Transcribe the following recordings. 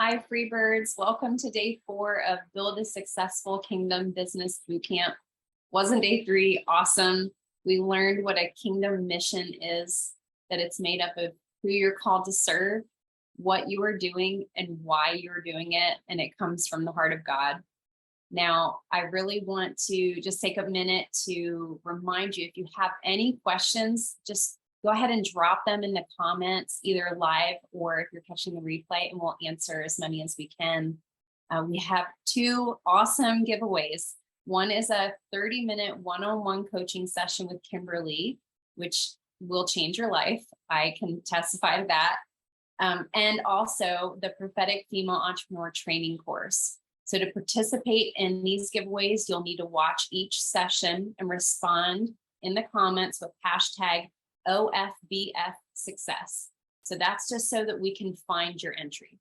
Hi, Freebirds. Welcome to day 4 of Build a Successful Kingdom Business Bootcamp. Wasn't day 3 awesome? We learned what a kingdom mission is, that it's made up of who you're called to serve, what you are doing, and why you're doing it, and it comes from the heart of God. Now, I really want to just take a minute to remind you, if you have any questions, just go ahead and drop them in the comments, either live or if you're catching the replay, and we'll answer as many as we can. We have 2 awesome giveaways. One is a 30-minute one-on-one coaching session with Kimberly, which will change your life. I can testify to that. And also the Prophetic Female Entrepreneur Training course. So to participate in these giveaways, you'll need to watch each session and respond in the comments with hashtag OFBF success. So that's just so that we can find your entry.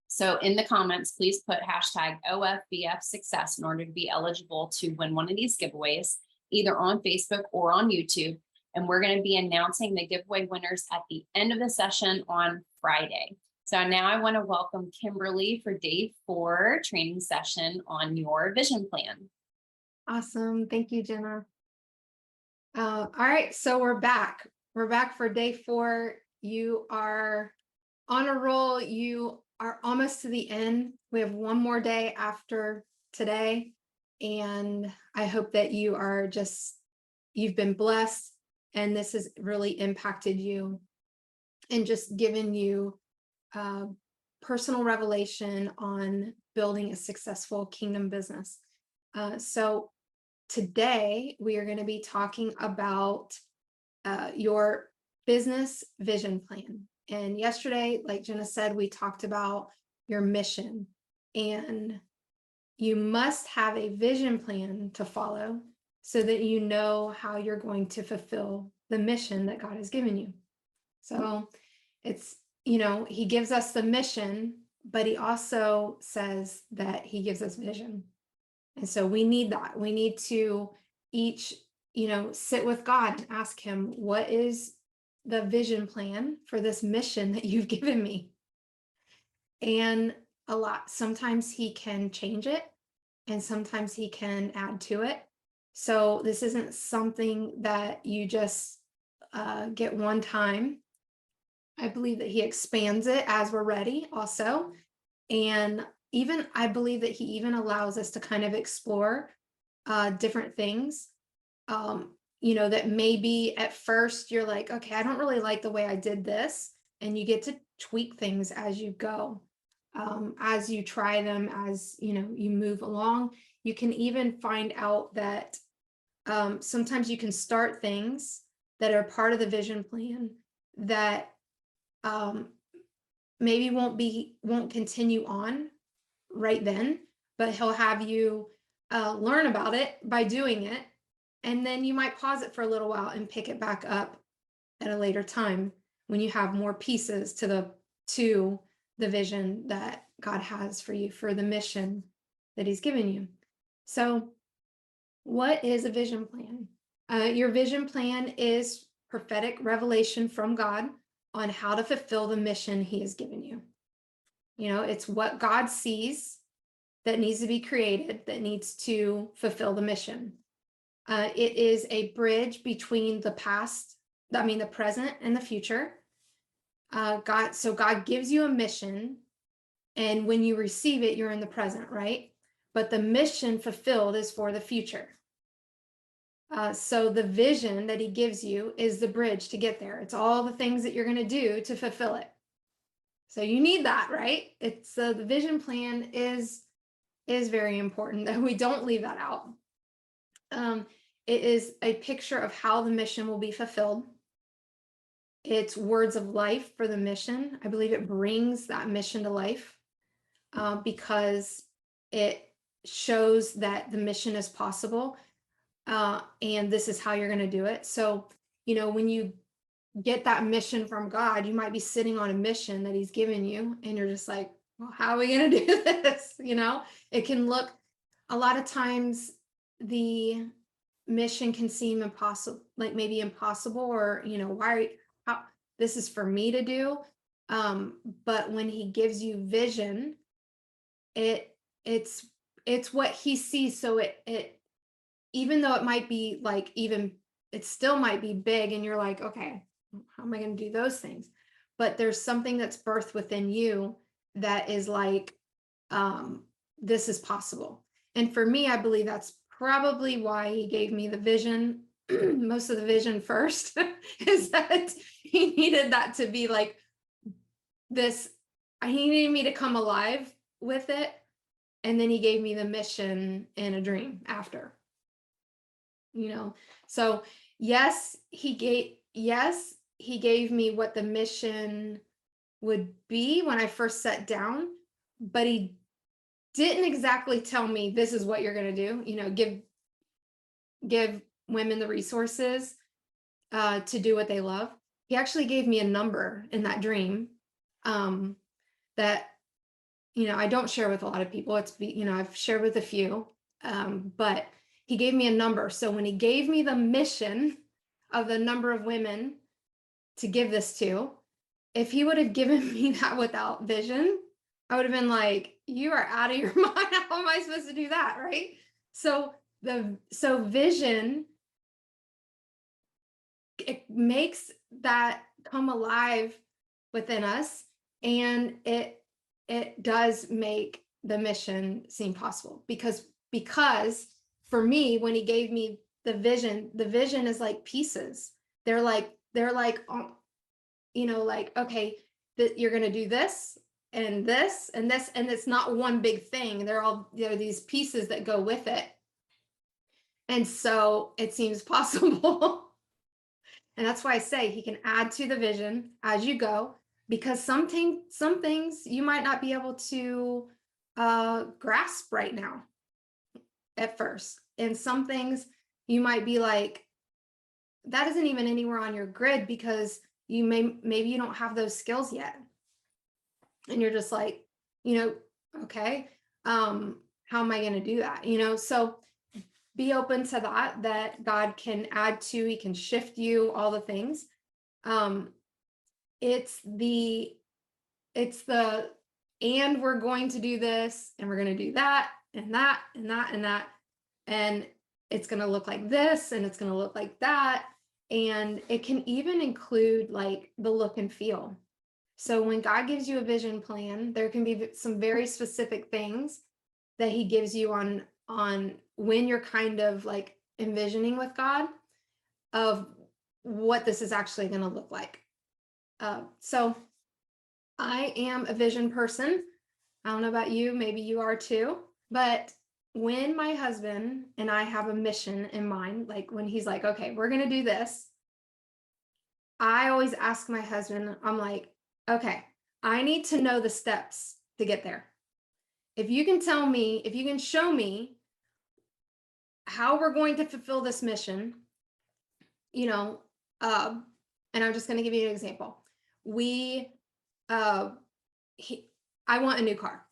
So in the comments, please put hashtag OFBF success in order to be eligible to win one of these giveaways, either on Facebook or on YouTube. And we're going to be announcing the giveaway winners at the end of the session on Friday. So now I want to welcome Kimberly for day 4 training session on your vision plan. Awesome. Thank you, Jenna. All right, so we're back. We're back for day 4. You are on a roll. You are almost to the end. We have one more day after today. And I hope that you've been blessed and this has really impacted you and just given you personal revelation on building a successful kingdom business. So today we are going to be talking about your business vision plan. And yesterday, like Jenna said, we talked about your mission, and you must have a vision plan to follow so that you know how you're going to fulfill the mission that God has given you. So it's, he gives us the mission, but he also says that he gives us vision. And so we need that. We need to each, sit with God and ask him, what is the vision plan for this mission that you've given me? And sometimes he can change it and sometimes he can add to it. So this isn't something that you just get one time. I believe that he expands it as we're ready also. And I believe that he even allows us to kind of explore different things, that maybe at first you're like, okay, I don't really like the way I did this. And you get to tweak things as you go, as you try them, as you move along. You can even find out that sometimes you can start things that are part of the vision plan that maybe won't continue on right then, but he'll have you learn about it by doing it. And then you might pause it for a little while and pick it back up at a later time when you have more pieces to the vision that God has for you, for the mission that he's given you. So what is a vision plan? Your vision plan is prophetic revelation from God on how to fulfill the mission he has given you. It's what God sees that needs to be created, that needs to fulfill the mission. It is a bridge between the present and the future. God gives you a mission, and when you receive it, you're in the present, right? But the mission fulfilled is for the future. So the vision that he gives you is the bridge to get there. It's all the things that you're going to do to fulfill it. So you need that, right? It's the vision plan is very important that we don't leave that out. It is a picture of how the mission will be fulfilled. It's words of life for the mission. I believe it brings that mission to life because it shows that the mission is possible. And this is how you're going to do it. So, when you get that mission from God, you might be sitting on a mission that he's given you and you're just like, well, how are we going to do this? It can look, a lot of times the mission can seem impossible, like maybe impossible, or, how this is for me to do. But when he gives you vision, it it's what he sees. So it even though it might be like, even it still might be big, and you're like, okay, how am I going to do those things? But there's something that's birthed within you that is like, this is possible. And for me, I believe that's probably why he gave me the vision, most of the vision first, is that he needed that to be like this. He needed me to come alive with it. And then he gave me the mission in a dream after, So yes, he gave me what the mission would be when I first sat down, but he didn't exactly tell me this is what you're going to do, give women the resources to do what they love. He actually gave me a number in that dream that I don't share with a lot of people. I've shared with a few, but he gave me a number. So when he gave me the mission of the number of women to give this to, if he would have given me that without vision, I would have been like, you are out of your mind. How am I supposed to do that? Right. So vision, it makes that come alive within us, and it does make the mission seem possible, because for me, when he gave me the vision is like pieces. They're like like, okay, that you're going to do this and this and this, and it's not one big thing. They're all, these pieces that go with it. And so it seems possible. And that's why I say he can add to the vision as you go, because some things you might not be able to grasp right now at first. And some things you might be like, that isn't even anywhere on your grid, because maybe you don't have those skills yet. And you're just like, okay, how am I going to do that? So be open to that God can add to, he can shift you, all the things. It's the, and we're going to do this, and we're going to do that, and that, and that, and that. And it's going to look like this, and it's going to look like that. And it can even include like the look and feel. So when God gives you a vision plan, there can be some very specific things that he gives you on when you're kind of like envisioning with God of what this is actually going to look like. So I am a vision person. I don't know about you, maybe you are too, but when my husband and I have a mission in mind, like when he's like, okay, we're going to do this, I always ask my husband, I'm like, okay, I need to know the steps to get there. If you can tell me, if you can show me how we're going to fulfill this mission, and I'm just going to give you an example. I want a new car,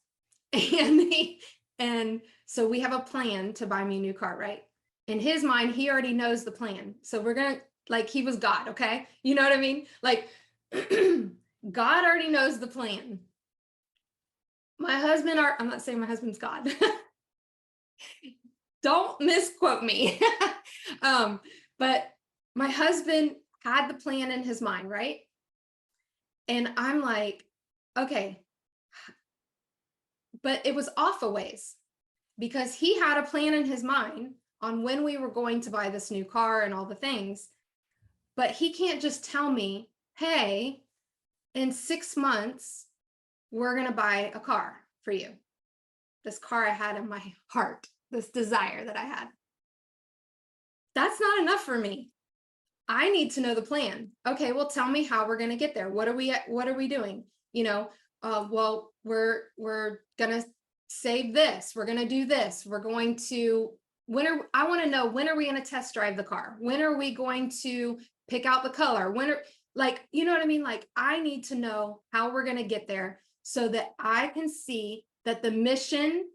and so we have a plan to buy me a new car, right? In his mind, he already knows the plan. So we're going to, like, he was God. Okay. You know what I mean? Like, God already knows the plan. My husband, I'm not saying my husband's God. Don't misquote me. But my husband had the plan in his mind, right? And I'm like, okay, but it was off a ways, because he had a plan in his mind on when we were going to buy this new car and all the things. But he can't just tell me, hey, in 6 months, we're going to buy a car for you. This car I had in my heart, this desire that I had. That's not enough for me. I need to know the plan. Okay, well, tell me how we're going to get there. What are we doing? Well, we're going to save this. We're going to do this. We're going to, I want to know, when are we going to test drive the car? When are we going to pick out the color? Like, you know what I mean? Like, I need to know how we're going to get there so that I can see that the mission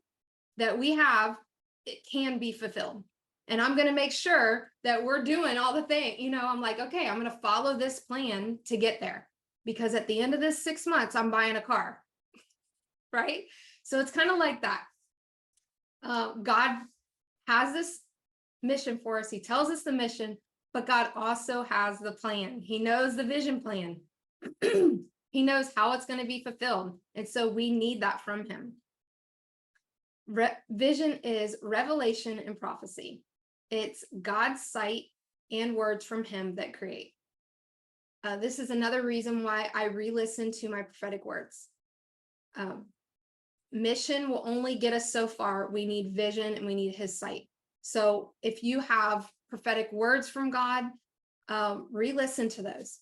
that we have, it can be fulfilled. And I'm going to make sure that we're doing all the things, I'm like, okay, I'm going to follow this plan to get there. because at the end of this 6 months, I'm buying a car, right? So it's kind of like that. God has this mission for us. He tells us the mission, but God also has the plan. He knows the vision plan. He knows how it's going to be fulfilled. And so we need that from him. Vision is revelation and prophecy. It's God's sight and words from him that create. This is another reason why I re-listen to my prophetic words. Mission will only get us so far. We need vision and we need his sight. So if you have prophetic words from God, re-listen to those.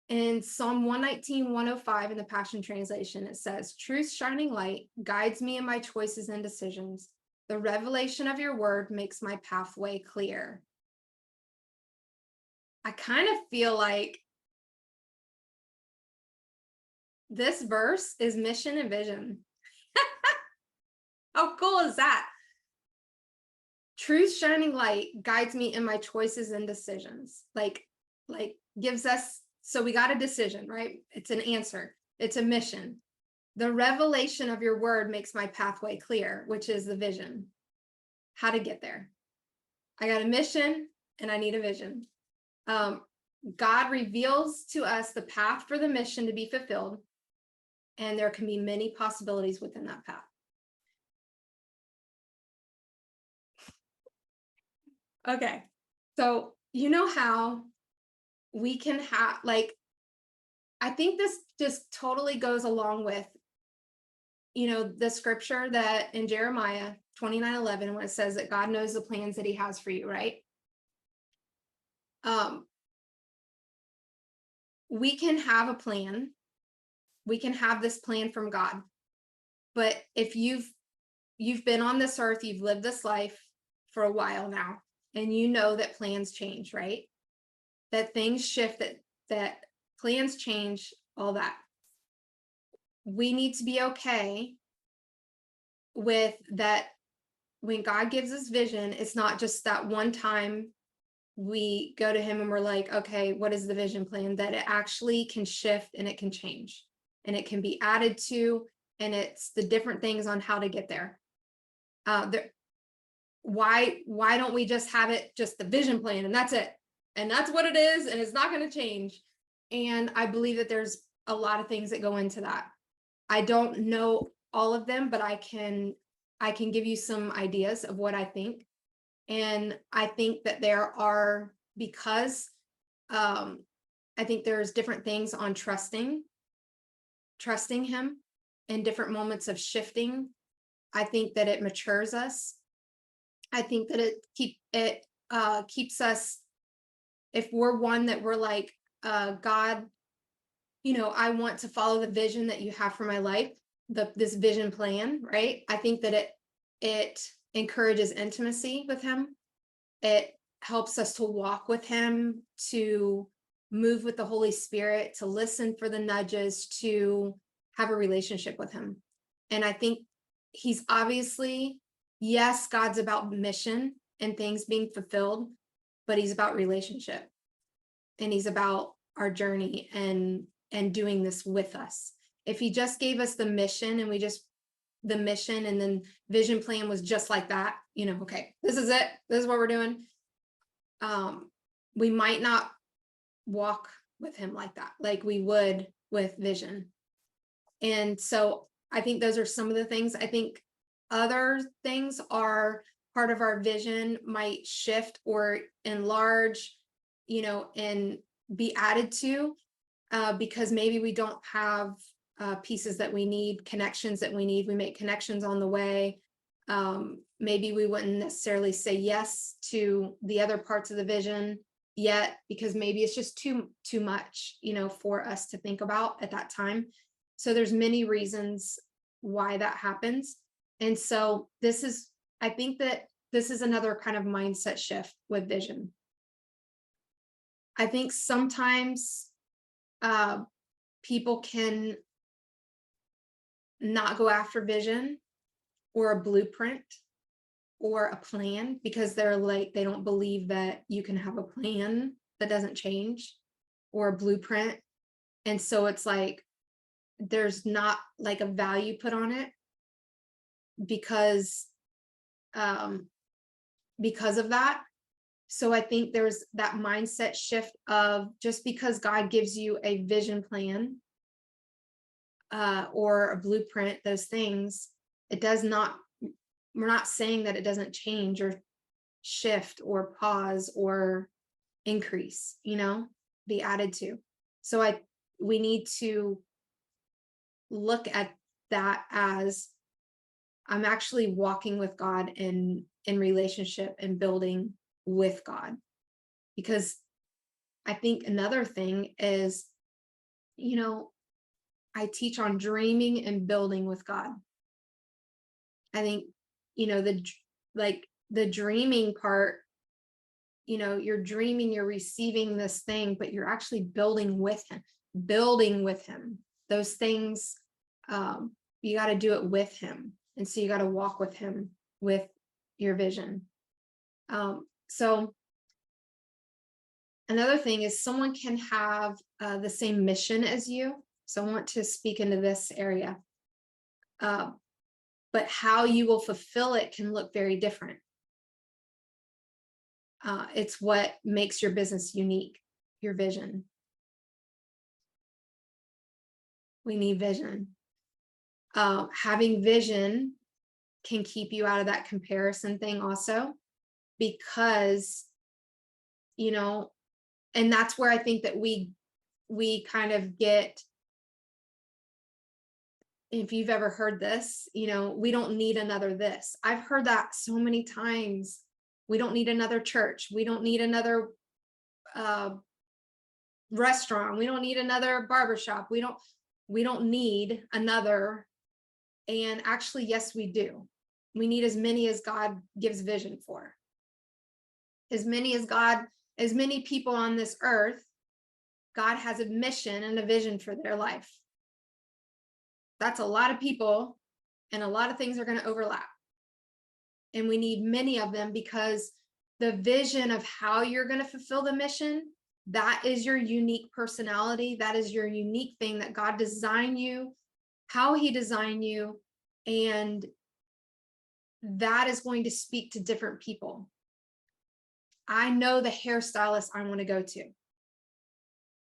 In Psalm 119, 105 in the Passion Translation, it says, "Truth's shining light guides me in my choices and decisions. The revelation of your word makes my pathway clear." I kind of feel like this verse is mission and vision. How cool is that? Truth's shining light guides me in my choices and decisions. Like gives us, so we got a decision, right? It's an answer. It's a mission. The revelation of your word makes my pathway clear, which is the vision. How to get there. I got a mission and I need a vision. God reveals to us the path for the mission to be fulfilled, and there can be many possibilities within that path. Okay, so you know how we can have, like, I think this just totally goes along with, you know, the scripture that in Jeremiah 29:11, when it says that God knows the plans that he has for you, right? We can have a plan. We can have this plan from God. But if you've been on this earth, you've lived this life for a while now, and you know that plans change, right? That things shift, that plans change, all that. We need to be okay with that. When God gives us vision, it's not just that one time we go to him and we're like, okay, what is the vision plan? That it actually can shift and it can change and it can be added to, and it's the different things on how to get there. Why don't we just have it, just the vision plan, and that's it, and that's what it is, and it's not going to change? And I believe that there's a lot of things that go into that. I don't know all of them, but I can give you some ideas of what I think. And I think that there are, because I think there's different things on trusting him in different moments of shifting. I think that it matures us. I think that it keeps us, if we're one that we're like, God, you know, I want to follow the vision that you have for my life, this vision plan, right? I think that it encourages intimacy with him. It helps us to walk with him, to move with the Holy Spirit, to listen for the nudges, to have a relationship with him. And I think he's obviously, yes, God's about mission and things being fulfilled, but he's about relationship, and he's about our journey and doing this with us. If he just gave us the mission and the mission and then vision plan was just like that, you know, okay, this is it, this is what we're doing, we might not walk with him like that, like we would with vision. And so I think those are some of the things. I think other things are part of our vision might shift or enlarge, you know, and be added to, because maybe we don't have pieces that we need, connections that we need. We make connections on the way. Maybe we wouldn't necessarily say yes to the other parts of the vision yet, because maybe it's just too much, you know, for us to think about at that time. So there's many reasons why that happens. And so I think that this is another kind of mindset shift with vision. I think sometimes people can not go after vision or a blueprint or a plan because they're like, they don't believe that you can have a plan that doesn't change, or a blueprint And so it's like, there's not like a value put on it because um of that. So I think there's that mindset shift of, just because God gives you a vision plan or a blueprint, those things, it does not, we're not saying that it doesn't change or shift or pause or increase, be added to. So we need to look at that as, I'm actually walking with God in relationship and building with God. Because I think another thing is, I teach on dreaming and building with God. I think, the dreaming part, you're dreaming, you're receiving this thing, but you're actually building with him. Those things, you got to do it with him. And so you got to walk with him with your vision. So another thing is, someone can have the same mission as you. So I want to speak into this area. But how you will fulfill it can look very different. It's what makes your business unique, your vision. We need vision. Having vision can keep you out of that comparison thing also, because, and that's where I think that we kind of get, if you've ever heard this, we don't need another this. I've heard that so many times. We don't need another church. We don't need another restaurant. We don't need another barbershop. We don't need another. And actually, yes, we do. We need as many as God gives vision for. As many people on this earth, God has a mission and a vision for their life. That's a lot of people, and a lot of things are going to overlap. And we need many of them, because the vision of how you're going to fulfill the mission, that is your unique personality. That is your unique thing that God designed you, how he designed you. And that is going to speak to different people. I know the hairstylist I want to go to.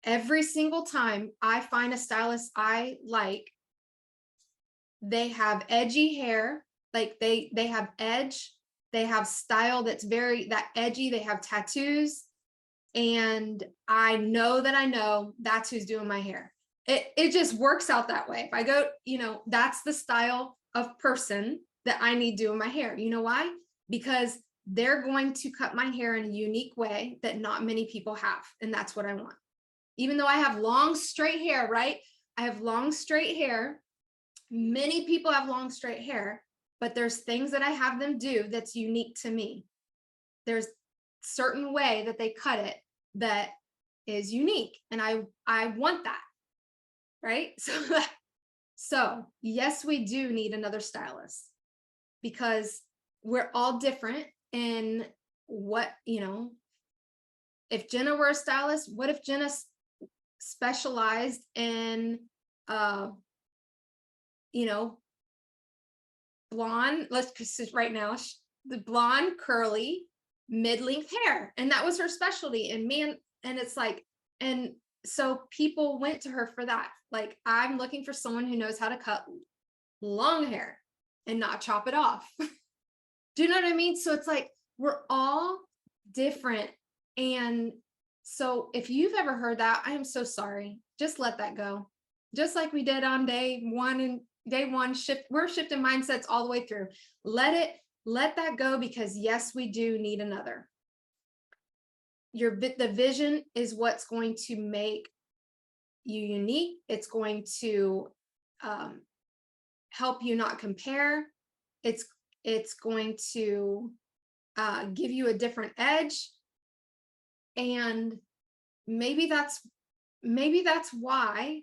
Every single time I find a stylist I like, they have edgy hair, like they have edge, they have style that's that edgy, they have tattoos, and I know that's who's doing my hair. It just works out that way. If I go, that's the style of person that I need doing my hair. You know why? Because they're going to cut my hair in a unique way that not many people have, and that's what I want. Even though I have long straight hair, right? I have long straight hair. Many people have long straight hair, but there's things that I have them do that's unique to me. There's certain way that they cut it that is unique, and I want that, right? So yes, we do need another stylist, because we're all different in what, if Jenna were a stylist, what if Jenna specialized in blonde, because right now the blonde curly mid-length hair, and that was her specialty. And it's like, and so people went to her for that. Like, I'm looking for someone who knows how to cut long hair and not chop it off. Do you know what I mean? So it's like, we're all different. And so if you've ever heard that, I am so sorry. Just let that go. Just like we did on day one, and we're shifting mindsets all the way through. Let that go, because yes, we do need another. The vision is what's going to make you unique. It's going to help you not compare. It's going to give you a different edge. And maybe that's why,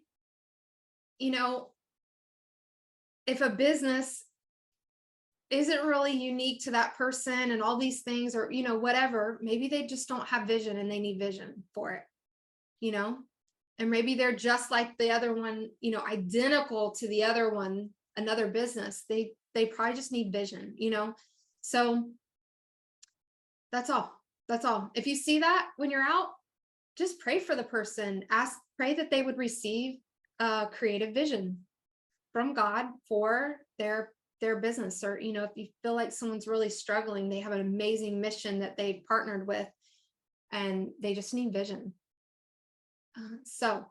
if a business isn't really unique to that person and all these things, or, whatever, maybe they just don't have vision and they need vision for it, And maybe they're just like the other one, you know, identical to the other one, another business. They probably just need vision, you know. So that's all. That's all. If you see that when you're out, just pray for the person. Pray that they would receive creative vision from God for their business. Or, you know, if you feel like someone's really struggling, they have an amazing mission that they partnered with and they just need vision. So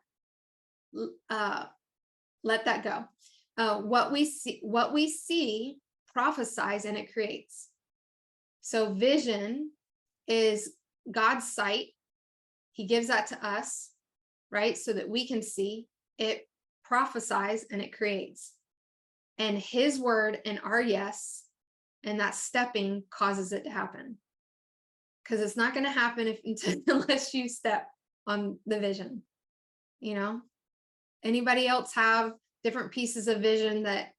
let that go. What we see prophesies and it creates. So vision is God's sight. He gives that to us, right? So that we can see. It prophesies and it creates. And his word and our yes, and that stepping causes it to happen. Because it's not going to happen unless you step on the vision. You know, anybody else have different pieces of vision that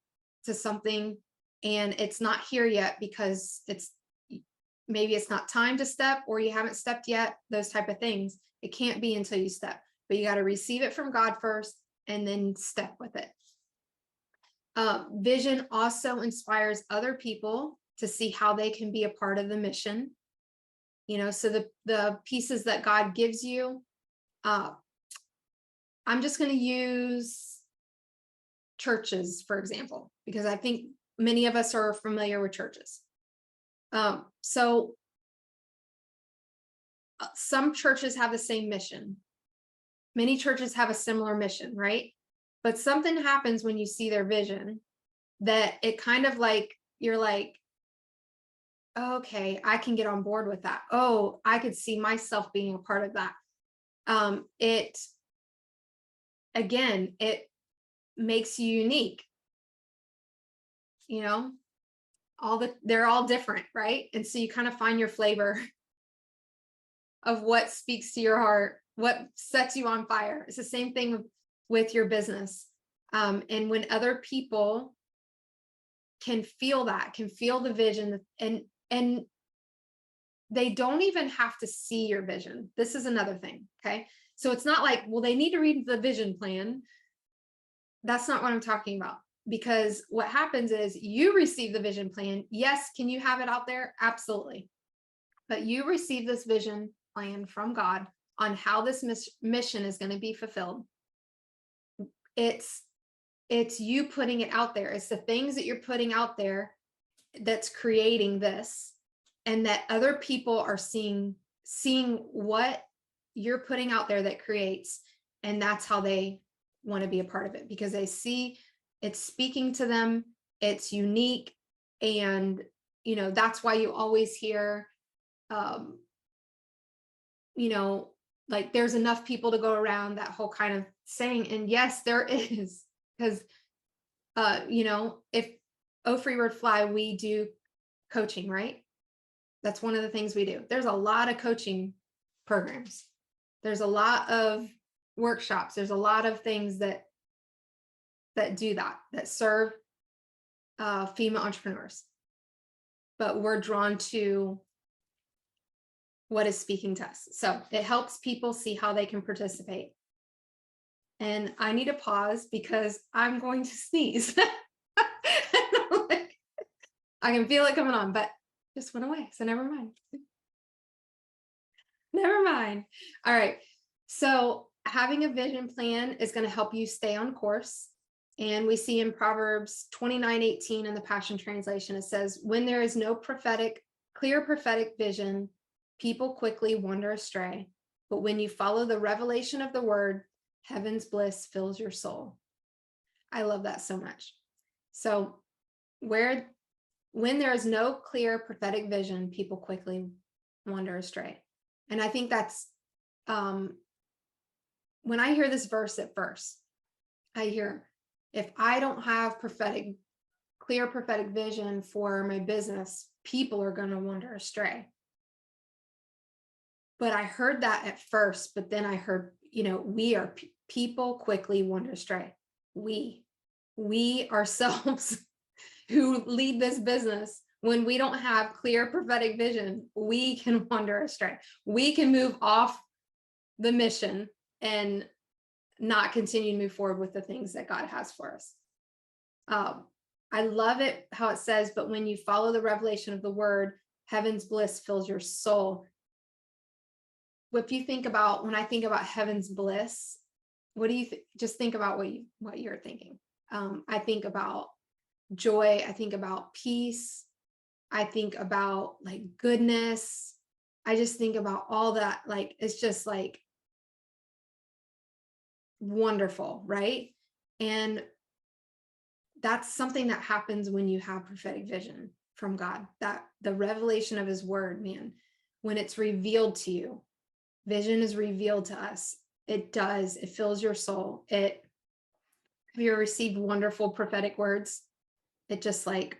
to something and it's not here yet because maybe it's not time to step or you haven't stepped yet, those type of things. It can't be until you step, but you got to receive it from God first and then step with it. Vision also inspires other people to see how they can be a part of the mission. You know, so the pieces that God gives you, I'm just going to use churches, for example, because I think many of us are familiar with churches. So some churches have the same mission. Many churches have a similar mission, right? But something happens when you see their vision that it kind of like, you're like, okay, I can get on board with that. Oh, I could see myself being a part of that. It makes you unique. You know, they're all different, right? And so you kind of find your flavor of what speaks to your heart, what sets you on fire. It's the same thing with your business. And when other people can feel the vision, and they don't even have to see your vision. This is another thing. Okay. So it's not like, well, they need to read the vision plan. That's not what I'm talking about. Because what happens is you receive the vision plan. Yes. Can you have it out there? Absolutely. But you receive this vision plan from God on how this mission is going to be fulfilled. It's you putting it out there. It's the things that you're putting out there that's creating this, and that other people are seeing what you're putting out there that creates, and that's how they want to be a part of it, because they see it's speaking to them, it's unique. And you know, that's why you always hear you know, like there's enough people to go around, that whole kind of saying. And yes, there is, because you know, if Free Word Fly, we do coaching, right? That's one of the things we do. There's a lot of coaching programs. There's a lot of workshops. There's a lot of things that do that serve female entrepreneurs. But we're drawn to what is speaking to us. So it helps people see how they can participate. And I need to pause because I'm going to sneeze. I can feel it coming on, but just went away. So never mind. Never mind. All right. So having a vision plan is going to help you stay on course. And we see in Proverbs 29:18 in the Passion Translation, it says, when there is no clear prophetic vision, people quickly wander astray. But when you follow the revelation of the word, heaven's bliss fills your soul. I love that so much. So when there is no clear prophetic vision, people quickly wander astray. And I think that's when I hear this verse at first, I hear, if I don't have clear prophetic vision for my business, people are going to wander astray. But I heard that at first, but then I heard, you know, we are people quickly wander astray. We ourselves who lead this business, when we don't have clear prophetic vision, we can wander astray. We can move off the mission and not continue to move forward with the things that God has for us. I love it how it says, but when you follow the revelation of the word, heaven's bliss fills your soul. If you think about, when I think about heaven's bliss, what do you just think about what you're thinking? I think about joy. I think about peace. I think about like goodness. I just think about all that. Like, it's just like wonderful, right? And that's something that happens when you have prophetic vision from God, that the revelation of his word, man, when it's revealed to you, vision is revealed to us. It fills your soul. Have you ever received wonderful prophetic words? It just like,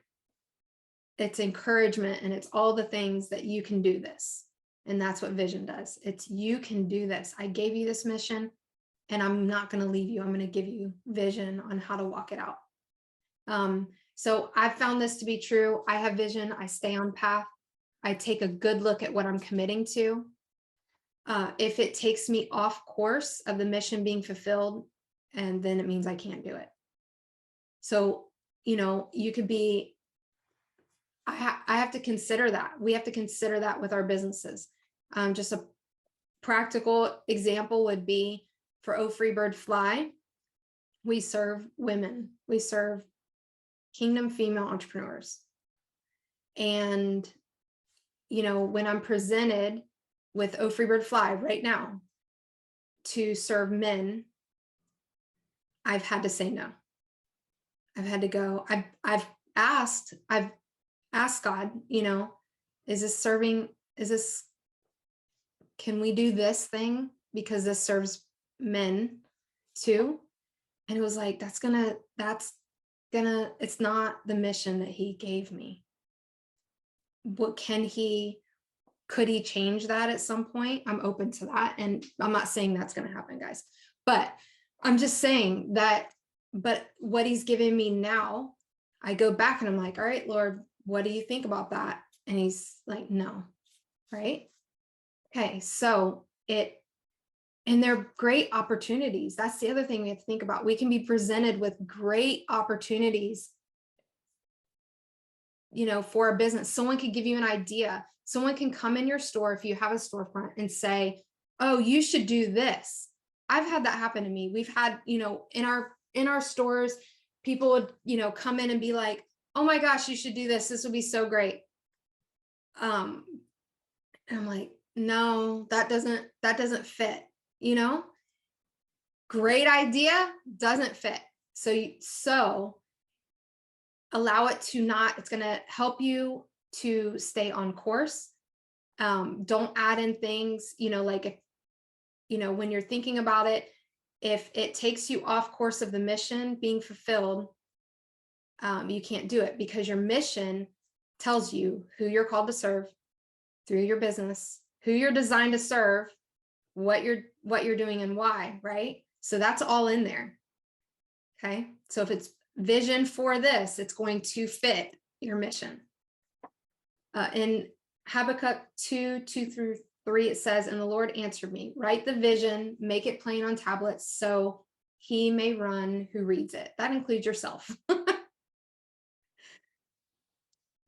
it's encouragement, and it's all the things that you can do this. And that's what vision does. It's, you can do this. I gave you this mission, and I'm not going to leave you. I'm going to give you vision on how to walk it out. So I've found this to be true. I have vision. I stay on path. I take a good look at what I'm committing to. If it takes me off course of the mission being fulfilled, and then it means I can't do it. So, you could be, I have to consider that. We have to consider that with our businesses. Just a practical example would be for Oh Free Bird Fly. We serve women. We serve kingdom female entrepreneurs. And, when I'm presented with Oh Free Bird Fly right now to serve men, I've had to say no. I've had to go. I've asked God, can we do this thing? Because this serves men too. And it was like, it's not the mission that he gave me. Could he change that at some point? I'm open to that. And I'm not saying that's going to happen, guys, but I'm just saying that, but what he's giving me now, I go back and I'm like, all right, Lord, what do you think about that? And he's like, no. Right. Okay. So and they're great opportunities. That's the other thing we have to think about. We can be presented with great opportunities, for a business. Someone could give you an idea. Someone can come in your store if you have a storefront and say, oh, you should do this. I've had that happen to me. We've had, in our stores, people would, come in and be like, oh my gosh, you should do this. This would be so great. And I'm like, no, that doesn't fit, great idea, doesn't fit. So allow it to not, it's going to help you to stay on course. Don't add in things, like if, when you're thinking about it, if it takes you off course of the mission being fulfilled, you can't do it, because your mission tells you who you're called to serve through your business, who you're designed to serve, what you're doing and why, right? So that's all in there. Okay. So if it's vision for this, it's going to fit your mission. In Habakkuk 2:2-3, it says, and the Lord answered me, write the vision, make it plain on tablets so he may run who reads it. That includes yourself.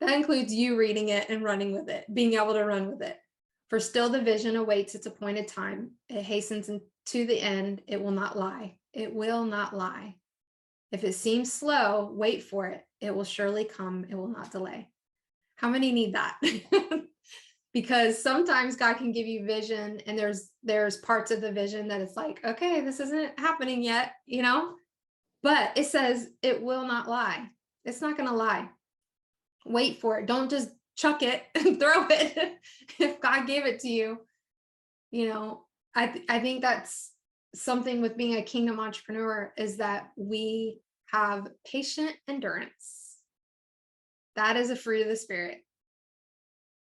That includes you reading it and running with it, being able to run with it. For still the vision awaits its appointed time. It hastens to the end. It will not lie. It will not lie. If it seems slow, wait for it. It will surely come. It will not delay. How many need that? Because sometimes God can give you vision, and there's parts of the vision that it's like, okay, this isn't happening yet, but it says it will not lie. It's not going to lie. Wait for it. Don't just chuck it and throw it. If God gave it to you, I think that's something with being a kingdom entrepreneur, is that we have patient endurance. That is a fruit of the Spirit.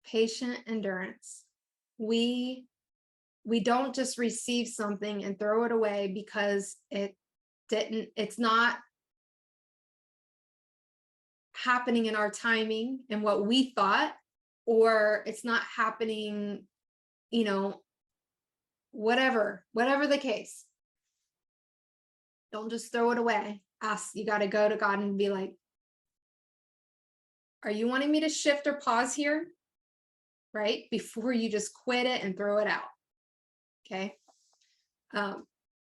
Patient endurance. We don't just receive something and throw it away because it's not happening in our timing and what we thought, or it's not happening, whatever the case. Don't just throw it away. You got to go to God and be like, are you wanting me to shift or pause here? Right? Before you just quit it and throw it out. Okay.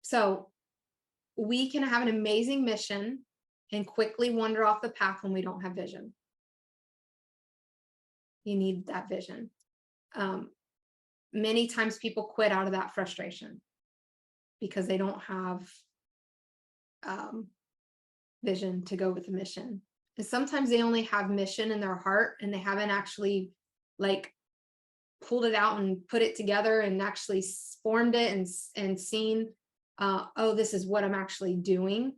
So we can have an amazing mission and quickly wander off the path when we don't have vision. You need that vision. Many times people quit out of that frustration because they don't have vision to go with the mission. And sometimes they only have mission in their heart and they haven't actually like pulled it out and put it together and actually formed it and seen, oh, this is what I'm actually doing.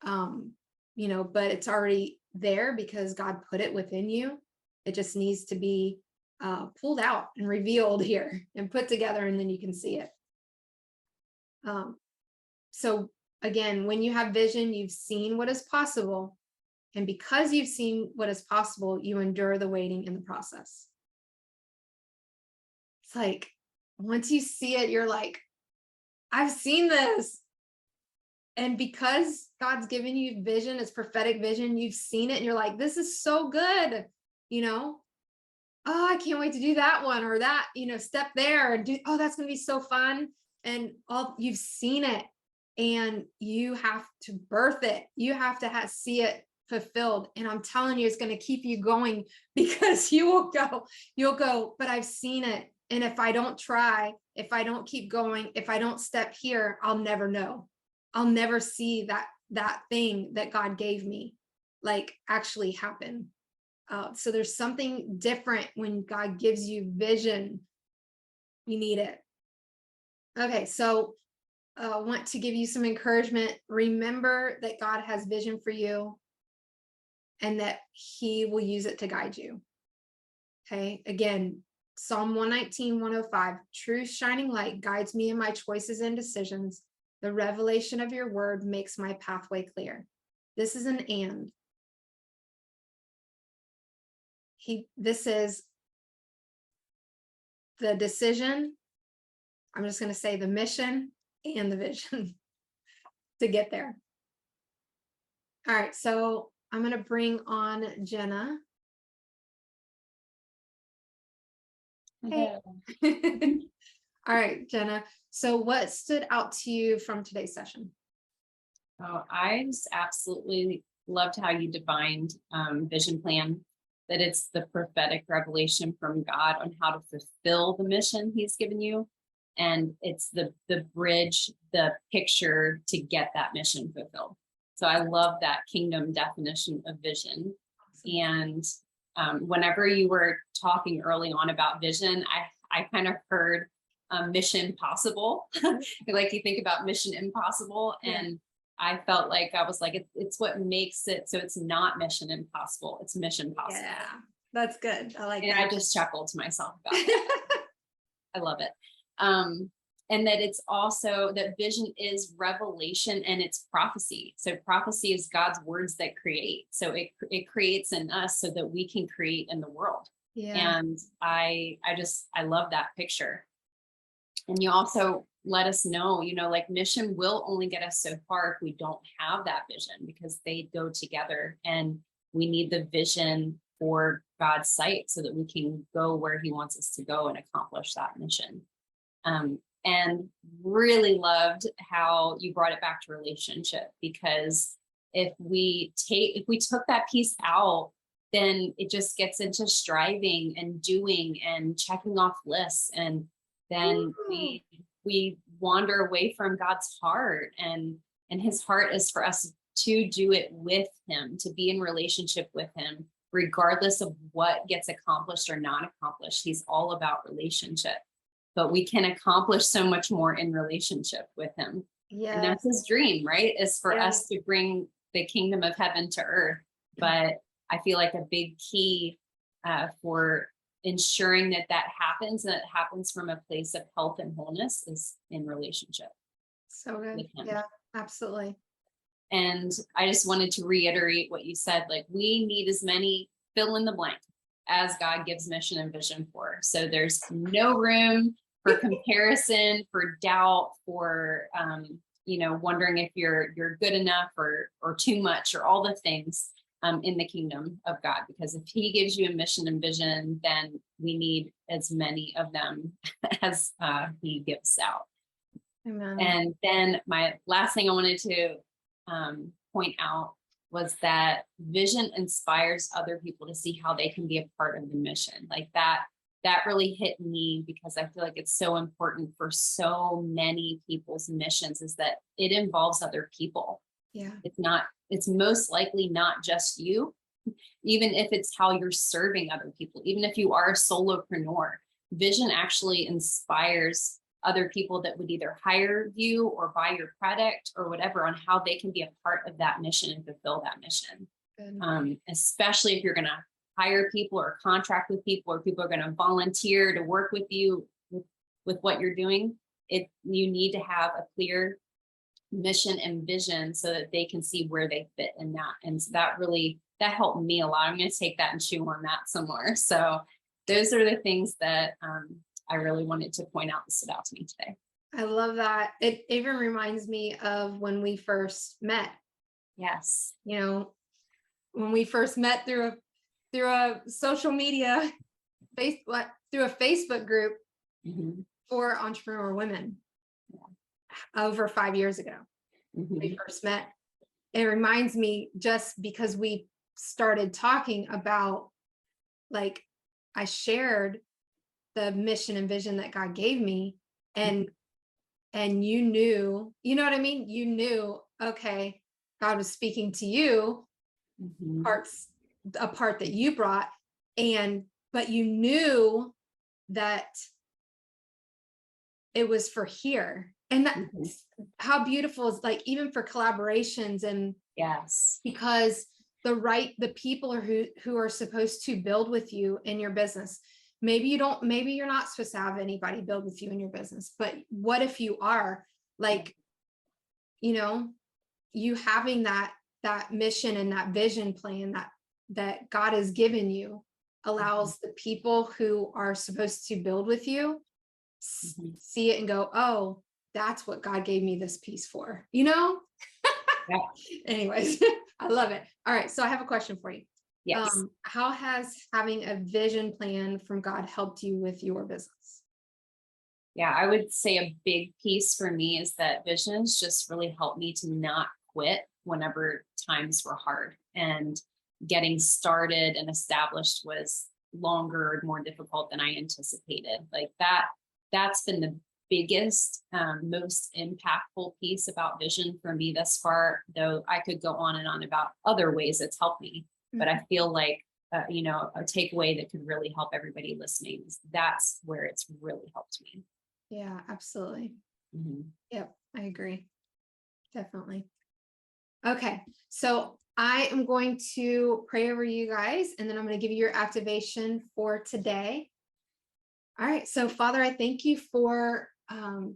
But it's already there because God put it within you. It just needs to be pulled out and revealed here and put together, and then you can see it. So again, when you have vision, you've seen what is possible. And because you've seen what is possible, you endure the waiting in the process. It's like, once you see it, you're like, I've seen this. And because God's given you vision, it's prophetic vision, you've seen it and you're like, this is so good. Oh, I can't wait to do that one or that, step there and do, oh, that's going to be so fun. And you've seen it and you have to birth it. You have to see it fulfilled. And I'm telling you, it's going to keep you going because you'll go, but I've seen it. And if I don't try, if I don't keep going, if I don't step here, I'll never know. I'll never see that thing that God gave me, like actually happen. So there's something different when God gives you vision. You need it. Okay, so I want to give you some encouragement. Remember that God has vision for you and that he will use it to guide you. Okay, again, Psalm 119, 105, truth shining light guides me in my choices and decisions. The revelation of your word makes my pathway clear. This is an and. This is the decision. I'm just going to say the mission and the vision to get there. All right, so I'm going to bring on Jenna. Hey. All right, Jenna. So what stood out to you from today's session? Oh, I just absolutely loved how you defined vision plan, that it's the prophetic revelation from God on how to fulfill the mission he's given you. And it's the bridge, the picture to get that mission fulfilled. So I love that kingdom definition of vision. And whenever you were talking early on about vision, I kind of heard mission possible. Like you think about mission impossible. And I felt like I was like, it's what makes it so it's not mission impossible. It's mission possible. Yeah, that's good. I like and that. I just chuckled to myself about that. I love it. And that it's also that vision is revelation and it's prophecy. So prophecy is God's words that create. So it creates in us so that we can create in the world. Yeah. And I love that picture. And you also let us know, like mission will only get us so far if we don't have that vision, because they go together, and we need the vision for God's sight so that we can go where he wants us to go and accomplish that mission. And really loved how you brought it back to relationship, because if we took that piece out, then it just gets into striving and doing and checking off lists. And then we wander away from God's heart, and his heart is for us to do it with him, to be in relationship with him, regardless of what gets accomplished or not accomplished. He's all about relationship, but we can accomplish so much more in relationship with him. Yeah. And that's his dream, right? Is for us to bring the kingdom of heaven to earth. But I feel like a big key for ensuring that happens, and it happens from a place of health and wholeness, is in relationship. So good. Yeah, absolutely. And I just wanted to reiterate what you said, like we need as many fill in the blank as God gives mission and vision for. So there's no room for comparison, for doubt, for wondering if you're good enough or too much or all the things in the kingdom of God. Because if he gives you a mission and vision, then we need as many of them as he gives out. Amen. And then my last thing I wanted to point out was that vision inspires other people to see how they can be a part of the mission. Like that really hit me, because I feel like it's so important for so many people's missions, is that it involves other people. Yeah. It's most likely not just you, even if it's how you're serving other people, even if you are a solopreneur. Vision actually inspires other people that would either hire you or buy your product or whatever, on how they can be a part of that mission and fulfill that mission. Especially if you're going to hire people or contract with people, or people are going to volunteer to work with you with what you're doing. You need to have a clear mission and vision so that they can see where they fit in that. And so that helped me a lot. I'm going to take that and chew on that some more. So those are the things that I really wanted to point out that stood out to me today. I love that. It even reminds me of when we first met. Yes. When we first met through a social media, through a Facebook group for entrepreneur women over 5 years ago. We first met. It reminds me, just because we started talking about, like, I shared the mission and vision that God gave me, and you knew, you know what I mean? You knew, okay, God was speaking to you, a part that you brought, but you knew that it was for here. And that how beautiful is, like, even for collaborations, and yes, because the people who are supposed to build with you in your business. Maybe you're not supposed to have anybody build with you in your business, but what if you are, like, you having that mission and that vision plan that God has given you allows the people who are supposed to build with you see it and go, oh, that's what God gave me this piece for, Yeah. Anyways, I love it. All right. So I have a question for you. yes. How has having a vision plan from God helped you with your business? Yeah, I would say a big piece for me is that visions just really helped me to not quit whenever times were hard, and getting started and established was longer and more difficult than I anticipated. Like that's been the biggest, most impactful piece about vision for me thus far, though I could go on and on about other ways it's helped me. But I feel like, a takeaway that could really help everybody listening is that's where it's really helped me. Yeah, absolutely. Yep, I agree. Definitely. Okay, so I am going to pray over you guys, and then I'm going to give you your activation for today. All right, so Father, I thank you for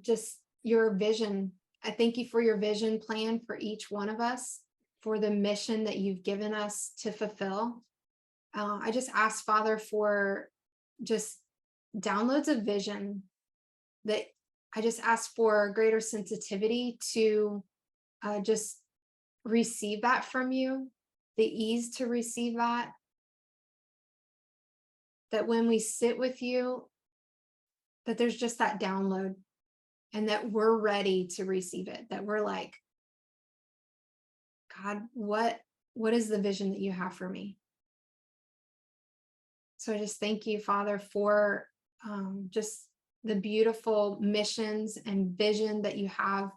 just your vision. I thank you for your vision plan for each one of us, for the mission that you've given us to fulfill. I just ask, Father, for just downloads of vision, that I just ask for greater sensitivity to just receive that from you, the ease to receive that when we sit with you, that there's just that download, and that we're ready to receive it, that we're like, God, what is the vision that you have for me? So I just thank you, Father, for just the beautiful missions and vision that you have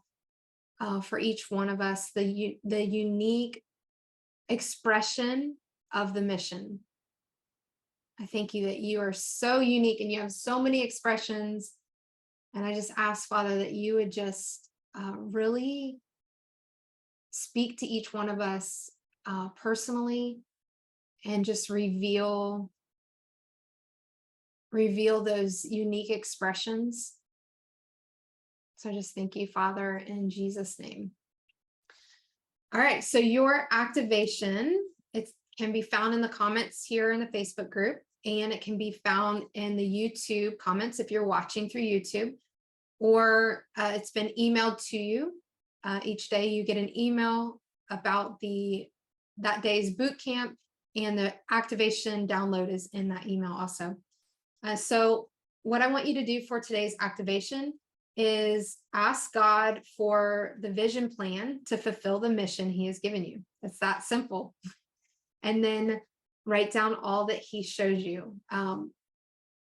for each one of us, the unique expression of the mission. I thank you that you are so unique and you have so many expressions. And I just ask, Father, that you would just really speak to each one of us personally, and just reveal those unique expressions. So I just thank you, Father, in Jesus' name. All right, so your activation, it can be found in the comments here in the Facebook group, and it can be found in the YouTube comments if you're watching through YouTube, or it's been emailed to you Each day you get an email about that day's boot camp, and the activation download is in that email also. So what I want you to do for today's activation is ask God for the vision plan to fulfill the mission he has given you. It's that simple. And then write down all that he shows you.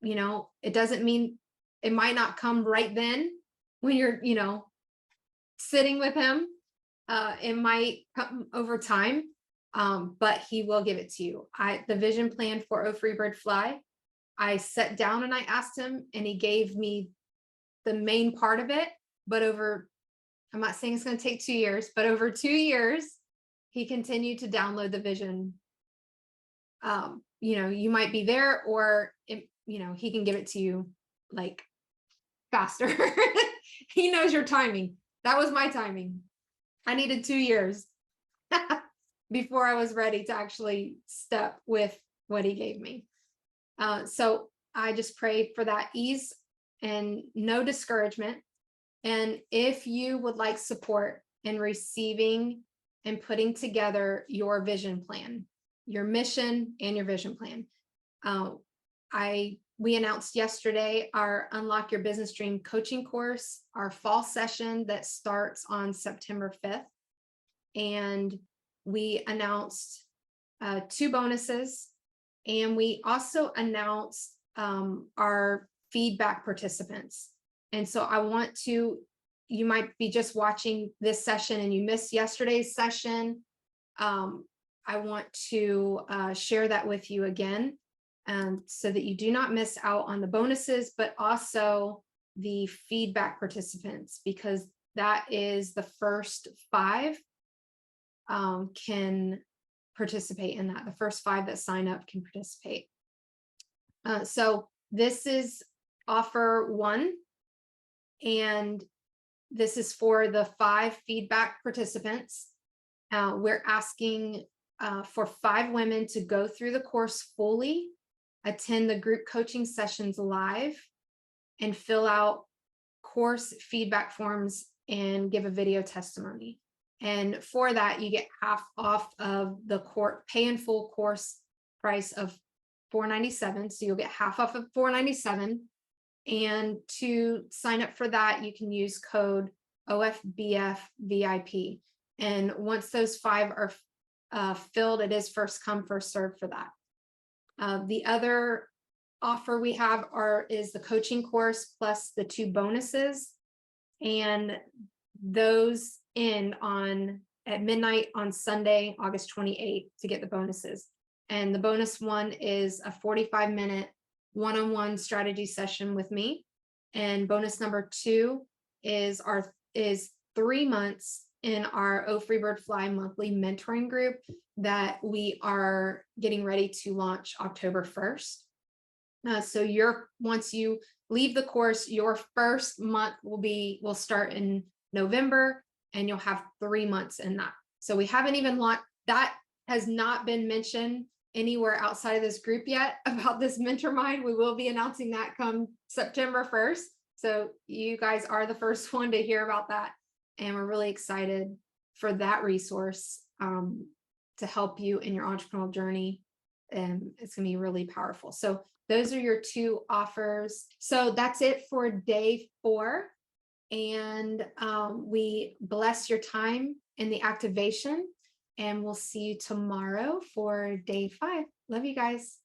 It doesn't mean, it might not come right then when you're, sitting with him. It might come over time, but he will give it to you. The vision plan for Oh Free Bird Fly, I sat down and I asked him, and he gave me the main part of it. But I'm not saying it's going to take 2 years, but over 2 years, he continued to download the vision. You might be there, or he can give it to you like faster. He knows your timing. That was my timing. I needed 2 years before I was ready to actually step with what he gave me. So I just pray for that ease and no discouragement. And if you would like support in receiving and putting together your vision plan, your mission and your vision plan, we announced yesterday our Unlock Your Business Dream coaching course, our fall session that starts on September 5th. And we announced 2 bonuses. And we also announced our feedback participants. And so you might be just watching this session and you missed yesterday's session. I want to share that with you again, so that you do not miss out on the bonuses, but also the feedback participants, because that is the first 5 can participate in that. The first 5 that sign up can participate. So this is offer 1, and this is for the 5 feedback participants. We're asking for 5 women to go through the course fully, attend the group coaching sessions live, and fill out course feedback forms and give a video testimony. And for that, you get half off of the pay in full course price of $497. So you'll get half off of $497. And to sign up for that, you can use code OFBFVIP. And once those 5 are filled, it is first come, first serve for that. The other offer we have is the coaching course plus the 2 bonuses. And those end at midnight on Sunday, August 28th, to get the bonuses. And the bonus one is a 45-minute one-on-one strategy session with me. And bonus number 2 is 3 months in our Oh Free Bird Fly monthly mentoring group that we are getting ready to launch October 1st. So once you leave the course, your first month will start in November, and you'll have 3 months in that. So we haven't even launched, that has not been mentioned anywhere outside of this group yet about this mentor mind. We will be announcing that come September 1st. So you guys are the first one to hear about that. And we're really excited for that resource to help you in your entrepreneurial journey. And it's going to be really powerful. So those are your 2 offers. So that's it for day 4. And we bless your time in the activation, and we'll see you tomorrow for day 5. Love you guys.